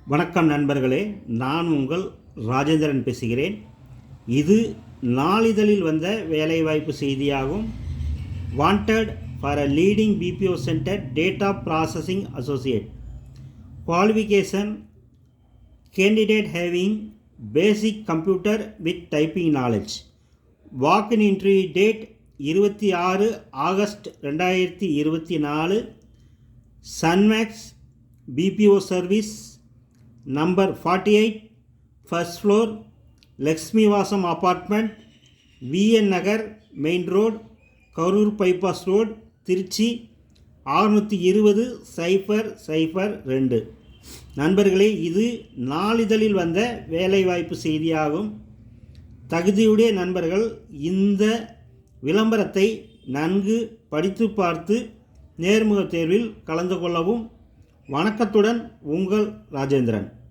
வணக்கம் நண்பர்களே, நான் உங்கள் ராஜேந்திரன் பேசுகிறேன். இது நாளிதழில் வந்த வேலைவாய்ப்பு செய்தியாகும். Wanted for a leading BPO centre data processing associate. Qualification candidate having basic computer with typing knowledge. Walk in interview date 26 August 2024. Sunmax BPO service number 48, first floor, Lakshmivasam apartment, VN Nagar, main road, Karur bypass road, Trichy 620-002. நண்பர்களே, இது நாளிதழில் வந்த வேலைவாய்ப்பு செய்தியாகும். தகுதியுடைய நண்பர்கள் இந்த விளம்பரத்தை நன்கு படித்து பார்த்து நேர்முக தேர்வில் கலந்து கொள்ளவும். வணக்கத்துடன் உங்கள் ராஜேந்திரன்.